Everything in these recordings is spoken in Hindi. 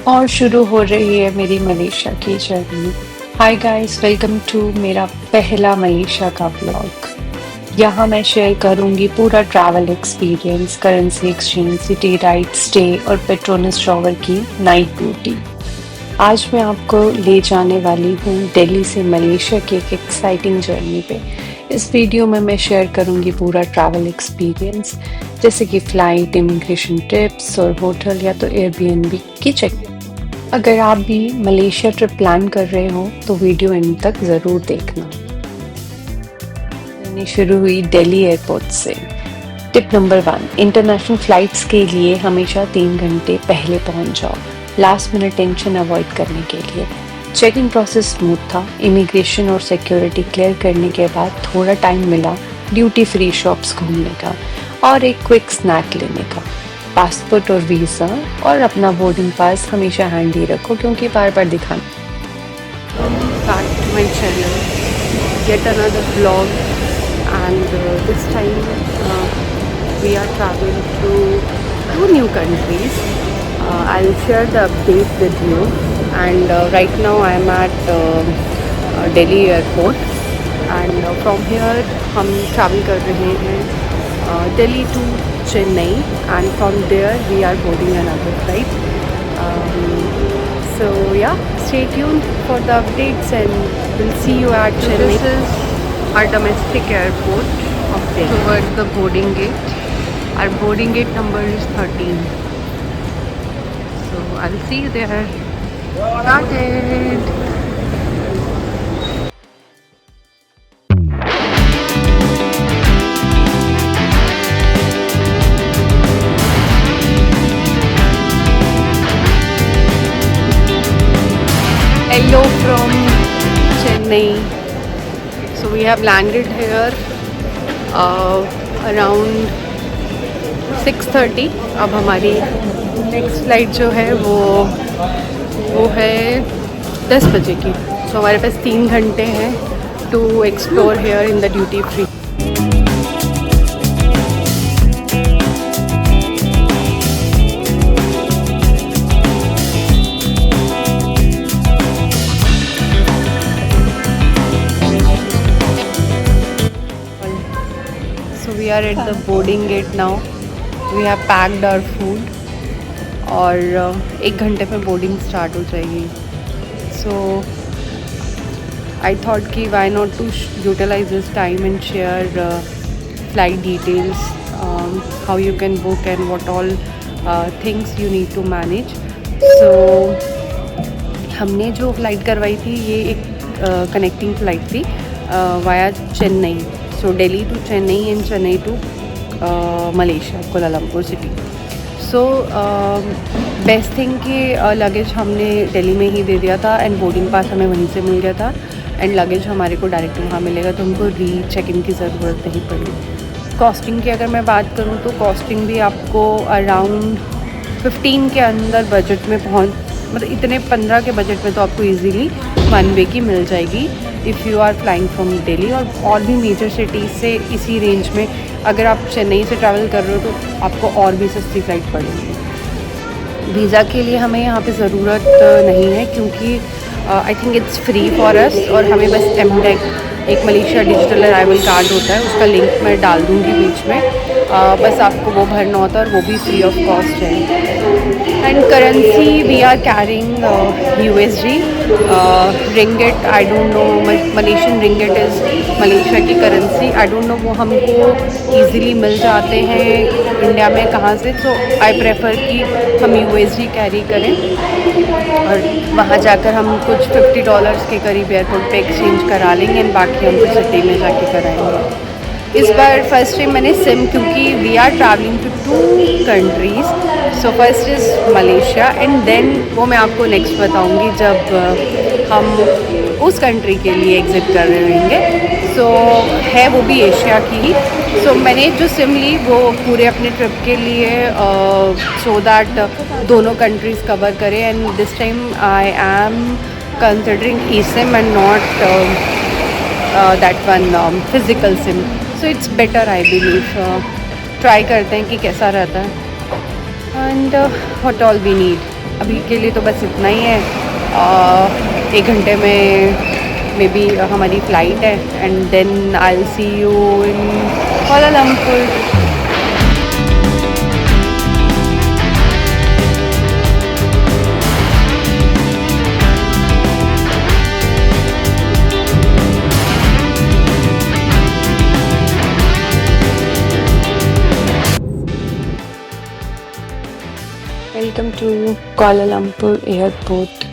और शुरू हो रही है मेरी मलेशिया की journey. Hi guys, welcome to मेरा पहला मलेशिया का ब्लॉग। यहाँ मैं शेयर करूँगी पूरा travel experience, currency exchange, city ride, stay और पेट्रोनस शॉवर की नाइट ब्यूटी। आज मैं आपको ले जाने वाली हूँ दिल्ली से मलेशिया की एक एक्साइटिंग जर्नी पे। इस वीडियो में मैं शेयर करूँगी पूरा ट्रैवल एक्सपीरियंस, जैसे कि फ़्लाइट, इमिग्रेशन टिप्स और होटल या तो एयरबीएनबी की चेक। अगर आप भी मलेशिया ट्रिप प्लान कर रहे हो तो वीडियो एंड तक ज़रूर देखना। जर्नी शुरू हुई दिल्ली एयरपोर्ट से। टिप नंबर 1, इंटरनेशनल फ़्लाइट्स के लिए हमेशा 3 घंटे पहले पहुंच जाओ, लास्ट मिनट टेंशन अवॉइड करने के लिए। चेकिंग प्रोसेस स्मूथ था। इमिग्रेशन और सिक्योरिटी क्लियर करने के बाद थोड़ा टाइम मिला ड्यूटी फ्री शॉप्स घूमने का और एक क्विक स्नैक लेने का। पासपोर्ट और वीज़ा और अपना बोर्डिंग पास हमेशा हैंडी रखो क्योंकि बार बार दिखाना। Back to my channel, yet another vlog, and this time we are traveling to 2 new countries. I'll share the update with you, and right now I am at Delhi airport, and from here हम travel कर रहे हैं Delhi to Chennai, and from there we are boarding another flight. So yeah, stay tuned for the updates and we'll see you at Chennai. This is our domestic airport of Delhi. Towards the boarding gate. Our boarding gate number is 13. So I'll see you there. Started. Hello from Chennai. So we have landed here around 6:30. अब हमारी नेक्स्ट फ्लाइट जो है वो है 10 बजे की। तो हमारे पास 3 घंटे हैं to explore here in the duty free. We are at the boarding gate now. We have packed our food और 1 घंटे में बोर्डिंग स्टार्ट हो जाएगी। So I thought कि why not to utilize this time and share flight details, how you can book and what all things you need to manage. So हमने जो फ़्लाइट करवाई थी ये एक कनेक्टिंग फ़्लाइट थी via Chennai. So Delhi to Chennai and Chennai to Malaysia, Kuala Lumpur city. So best thing कि लगेज हमने दिल्ली में ही दे दिया था एंड बोर्डिंग पास हमें वहीं से मिल गया था एंड लगेज हमारे को डायरेक्ट वहाँ मिलेगा, तो हमको री चेक इन की ज़रूरत नहीं पड़ी। कॉस्टिंग की अगर मैं बात करूँ तो कॉस्टिंग भी आपको अराउंड 15 के अंदर बजट में मतलब इतने 15 के बजट में तो आपको इजीली 1 वे की मिल जाएगी if you are flying from Delhi. और भी मेजर सिटीज़ से इसी रेंज में अगर आप चेन्नई से ट्रैवल कर रहे हो तो आपको और भी सस्ती फ़्लाइट पड़ेगी। वीज़ा के लिए हमें यहाँ पे ज़रूरत नहीं है क्योंकि I think it's free for us, और हमें बस एमटेक एक मलेशिया डिजिटल अराइवल कार्ड होता है, उसका लिंक मैं डाल दूँगी बीच में। बस आपको वो भरना होता है और वो भी फ्री ऑफ कॉस्ट है। And currency we are carrying USD, ringgit. I don't know, Malaysian ringgit is Malaysia की करेंसी। आई डोंट नो वो हमको ईज़िली मिल जाते हैं इंडिया में कहाँ से, तो आई प्रेफर कि हम USD कैरी करें और वहाँ जाकर हम कुछ $50 के करीब एयरपोर्ट पे एक्सचेंज करा लेंगे एंड बाकी हम फिर सिटी में जाके कराएंगे। इस बार फर्स्ट टाइम मैंने सिम, क्योंकि we are travelling to 2 countries, so first is Malaysia and then वो मैं आपको नेक्स्ट बताऊंगी जब हम उस कंट्री के लिए एग्ज़िट कर रहे होंगे। सो है वो भी एशिया की ही। सो मैंने जो सिम ली वो पूरे अपने ट्रिप के लिए सो दैट दोनों कंट्रीज़ कवर करें, and this time I am considering eSIM and not that one physical SIM. So it's better, I believe. Try करते हैं कि कैसा रहता है, and what all we need. अभी के लिए तो बस इतना ही है। 1 घंटे में मे बी हमारी फ़्लाइट है and then I will see you in Kuala Lumpur. Welcome to Kuala Lumpur airport.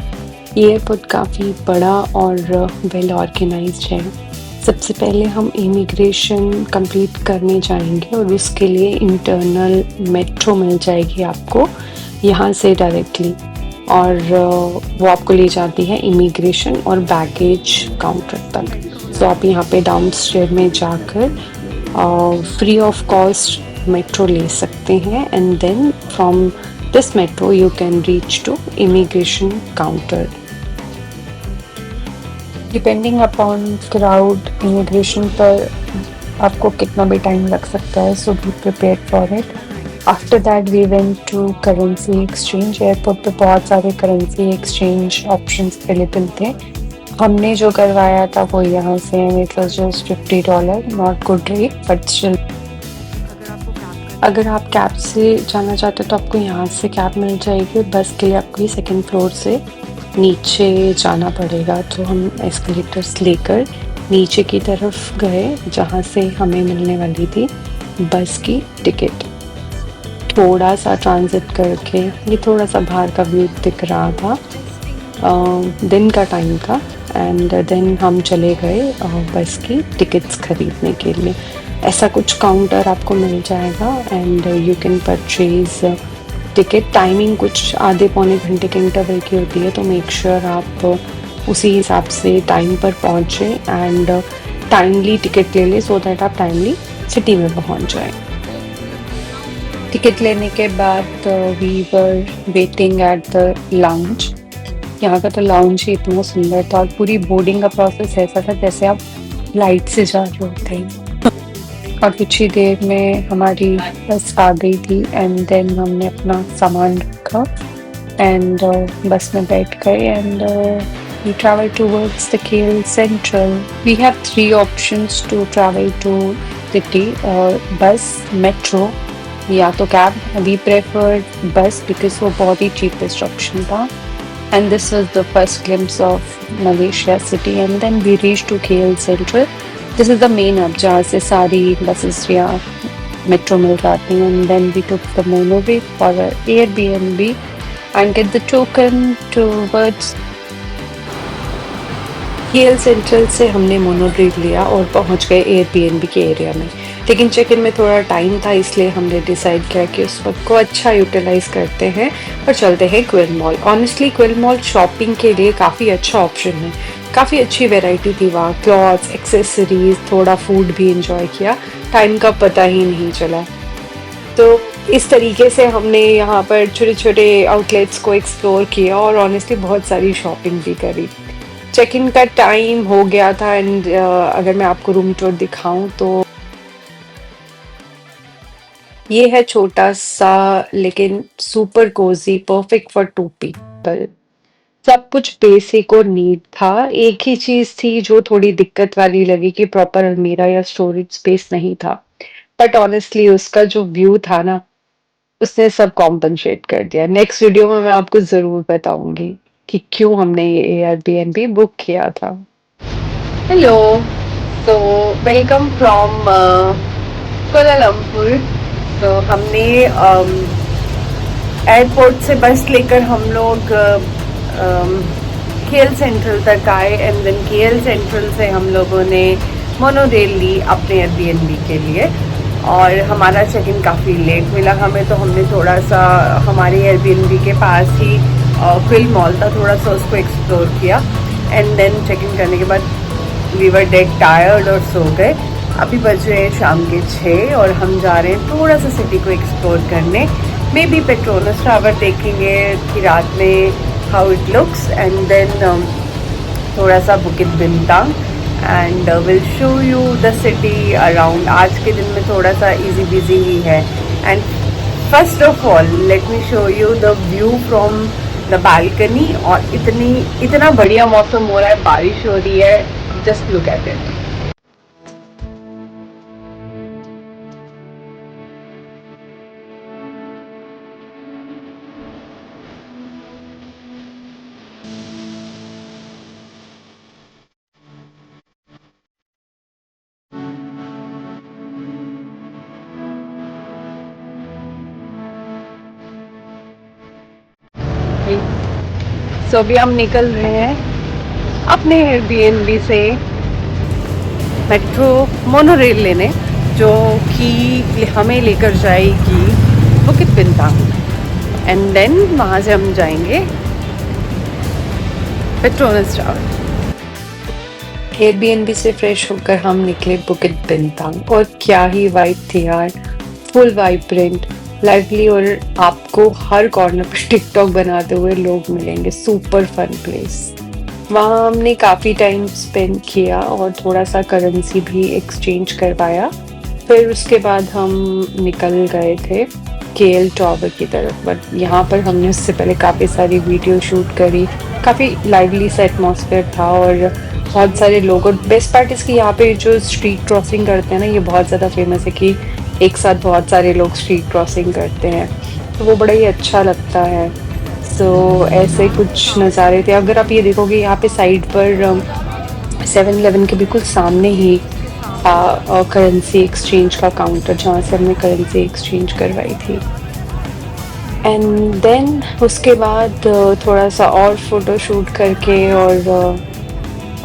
ये एयरपोर्ट काफ़ी बड़ा और वेल ऑर्गेनाइज्ड है। सबसे पहले हम इमिग्रेशन कंप्लीट करने जाएंगे और उसके लिए इंटरनल मेट्रो मिल जाएगी आपको यहाँ से डायरेक्टली, और वो आपको ले जाती है इमिग्रेशन और बैगेज काउंटर तक। तो आप यहाँ पे डाउनस्टेयर में जाकर फ्री ऑफ कॉस्ट मेट्रो ले सकते हैं and then from this metro you can reach to immigration counter. Depending upon crowd, immigration पर आपको कितना भी टाइम लग सकता है, so be prepared for it. After that we went to currency exchange. Airport पे बहुत सारे currency exchange options available थे। हमने जो करवाया था वो यहाँ से, it was just $50, not good rate but still। अगर आप कैब से जाना चाहते हो तो आपको यहाँ से कैब मिल जाएगी। बस के लिए आपको 2nd फ्लोर से नीचे जाना पड़ेगा। तो हम एस्केलेटर्स लेकर नीचे की तरफ गए जहाँ से हमें मिलने वाली थी बस की टिकट। थोड़ा सा ट्रांजिट करके, ये थोड़ा सा बाहर का व्यू दिख रहा था, दिन का टाइम था, एंड देन हम चले गए बस की टिकट्स खरीदने के लिए। ऐसा कुछ काउंटर आपको मिल जाएगा and you can purchase ticket. Timing कुछ आधे पौने घंटे के इंटरवल की होती है, तो मेक श्योर आप उसी हिसाब से टाइम पर पहुँचे एंड टाइमली टिकट ले लें सो दैट आप टाइमली सिटी में पहुँच जाएं। टिकट लेने के बाद we were waiting at the lounge. यहाँ का तो लाउंज ही इतना सुंदर था और पूरी बोर्डिंग का प्रोसेस ऐसा था जैसे आप फ्लाइट से जा रहे होते हैं। और कुछ ही देर में हमारी बस आ गई थी एंड देन हमने अपना सामान रखा एंड बस में बैठ गए and we travel towards the KL Central. We have 3 options to travel to city: bus, metro या तो cab. We preferred bus because वो बहुत ही cheapest option था। And this was the first glimpse of Malaysia city and then we reached to KL Central. This is the main hub जहाँ से सारी buses या metro मिल जाती हैं and then we took the monorail for an Airbnb and get the token towards KL Central। से हमने मोनोरेल लिया और पहुंच गए Airbnb के एरिया में, लेकिन चेक इन में थोड़ा टाइम था इसलिए हमने डिसाइड किया कि उस वक्त को अच्छा यूटिलाइज करते हैं और चलते हैं quill mall. Honestly quill mall shopping के लिए काफ़ी अच्छा ऑप्शन है, काफ़ी अच्छी वैरायटी थी वहाँ, क्लॉथ्स, एक्सेसरीज, थोड़ा फूड भी इंजॉय किया, टाइम का पता ही नहीं चला। तो इस तरीके से हमने यहाँ पर छोटे छोटे आउटलेट्स को एक्सप्लोर किया और ऑनेस्टली बहुत सारी शॉपिंग भी करी। चेक इन का टाइम हो गया था एंड अगर मैं आपको रूम टूर दिखाऊं तो ये है छोटा सा लेकिन super cosy, perfect for 2 people. सब कुछ बेसिक और नीट था। एक ही चीज थी जो थोड़ी दिक्कत वाली लगी कि प्रॉपर अलमीरा या स्टोरेज स्पेस नहीं था, बट ऑनेस्टली उसका जो व्यू था ना, उसने सब कॉम्पनसेट कर दिया। नेक्स्ट वीडियो में मैं आपको जरूर बताऊंगी कि क्यों हमने ये एयरबीएनबी बुक किया था। हेलो, तो वेलकम फ्रॉम कुआलालंपुर। तो हमने एयरपोर्ट से बस लेकर हम लोग केएल सेंट्रल तक आए एंड देन केएल सेंट्रल से हम लोगों ने मोनोरेल ली अपने एयरबीएनबी के लिए और हमारा चेक इन काफ़ी लेट मिला हमें। तो हमने थोड़ा सा हमारे एयरबीएनबी के पास ही क्विल मॉल था, थोड़ा सा उसको एक्सप्लोर किया एंड देन चेक इन करने के बाद वी वर डेड टायर्ड और सो गए। अभी बज रहे हैं शाम के 6 और हम जा रहे हैं थोड़ा सा सिटी को एक्सप्लोर करने। मे बी पेट्रोनस टावर देखेंगे कि रात में how it looks and then थोड़ा सा Bukit Bintang and will show you the city around. आज के दिन में थोड़ा सा इजी बिजी ही है and first of all let me show you the view from the balcony और इतना बढ़िया मौसम हो रहा है, बारिश हो रही है, जस्ट लुक एट इट। सो अभी हम निकल रहे हैं अपने एयरबीएनबी से मेट्रो मोनोरेल लेने, जो कि हमें लेकर जाएगी बुकित बिंतांग, एंड देन वहाँ से हम जाएंगे पेट्रोनस टावर। एयरबीएनबी से फ्रेश होकर हम निकले बुकित बिंतांग, और क्या ही वाइब थी यार, फुल वाइब्रेंट, लाइवली, और आपको हर कॉर्नर पर टिकटॉक बनाते हुए लोग मिलेंगे। Super fun place. वहाँ हमने काफ़ी टाइम स्पेंड किया और थोड़ा सा करेंसी भी एक्सचेंज करवाया। फिर उसके बाद हम निकल गए थे केएल टावर की तरफ, बट यहाँ पर हमने उससे पहले काफ़ी सारी वीडियो शूट करी। काफ़ी लाइवली सा एटमॉस्फेयर था और बहुत सारे लोग, और बेस्ट पार्ट इसकी यहाँ पे जो स्ट्रीट क्रॉसिंग करते हैं ना, ये बहुत ज़्यादा फेमस है कि एक साथ बहुत सारे लोग स्ट्रीट क्रॉसिंग करते हैं, तो वो बड़ा ही अच्छा लगता है। सो ऐसे कुछ नज़ारे थे। अगर आप ये देखोगे यहाँ पे साइड पर 7-Eleven के बिल्कुल सामने ही करेंसी एक्सचेंज का काउंटर, जहाँ से हमने करेंसी एक्सचेंज करवाई थी। एंड देन उसके बाद थोड़ा सा और फोटो शूट करके और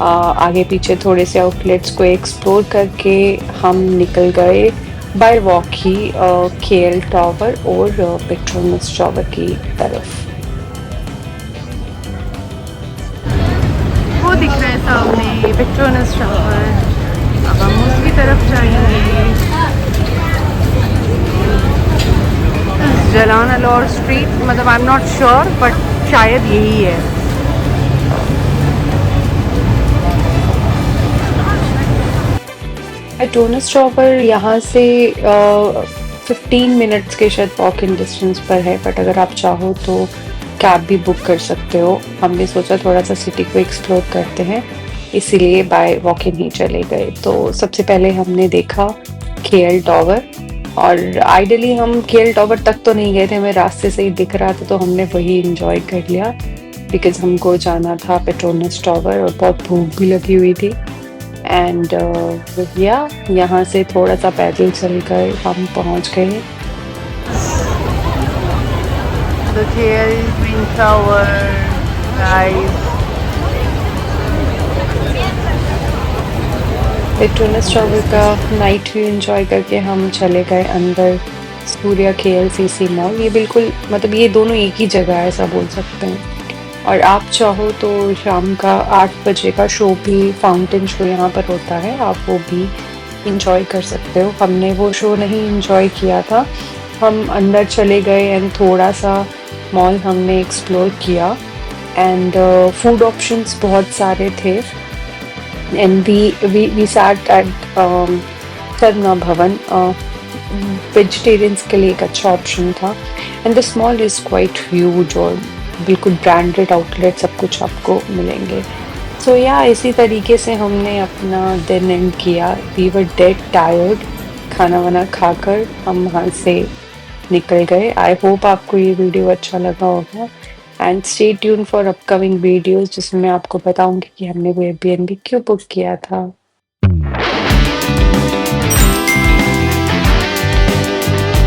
आगे पीछे थोड़े से आउटलेट्स को एक्सप्लोर करके हम निकल गए बाय वॉक ही केएल टावर और पेट्रोनस टावर की तरफ। वो दिख रहा है सामने पेट्रोनस टावर, अब हम उसकी तरफ जाएंगे। जलान अलोर स्ट्रीट, मतलब I am not sure, but शायद यही है। पेट्रोनस टावर यहाँ से 15 मिनट्स के शायद वॉक इन डिस्टेंस पर है, बट अगर आप चाहो तो कैब भी बुक कर सकते हो। हमने सोचा थोड़ा सा सिटी को एक्सप्लोर करते हैं, इसीलिए बाय वॉक इन ही चले गए। तो सबसे पहले हमने देखा केएल टावर, और आइडियली हम केएल टावर तक तो नहीं गए थे, हमें रास्ते से ही दिख रहा था, तो हमने वही इंजॉय कर लिया, बिकॉज हमको जाना था पेट्रोनस टावर और बहुत भूख भी लगी हुई थी। एंड यहाँ से थोड़ा सा पैदल चलकर हम पहुँच गए the KL twin tower. Petronas tower का नाइट व्यू एंजॉय करके हम चले गए अंदर सूर्या केएलसीसी मॉल। ये बिल्कुल, मतलब ये दोनों एक ही जगह है, ऐसा बोल सकते हैं। और आप चाहो तो शाम का 8 बजे का शो भी, फाउंटेन शो यहाँ पर होता है, आप वो भी इंजॉय कर सकते हो। हमने वो शो नहीं इंजॉय किया था, हम अंदर चले गए एंड थोड़ा सा मॉल हमने एक्सप्लोर किया। एंड फूड ऑप्शंस बहुत सारे थे, and we sat at Saravana Bhavan, vegetarians के लिए एक अच्छा ऑप्शन था। And the mall is quite huge और बिल्कुल ब्रांडेड आउटलेट सब कुछ आपको मिलेंगे। सो या इसी तरीके से हमने अपना दिन एंड किया। वी वर डेड टायर्ड, खाना वाना खाकर हम वहाँ से निकल गए। आई होप आपको ये वीडियो अच्छा लगा होगा, and stay tune for upcoming videos, जिसमें मैं आपको बताऊंगी कि हमने वो एयरबीएनबी क्यों बुक किया था।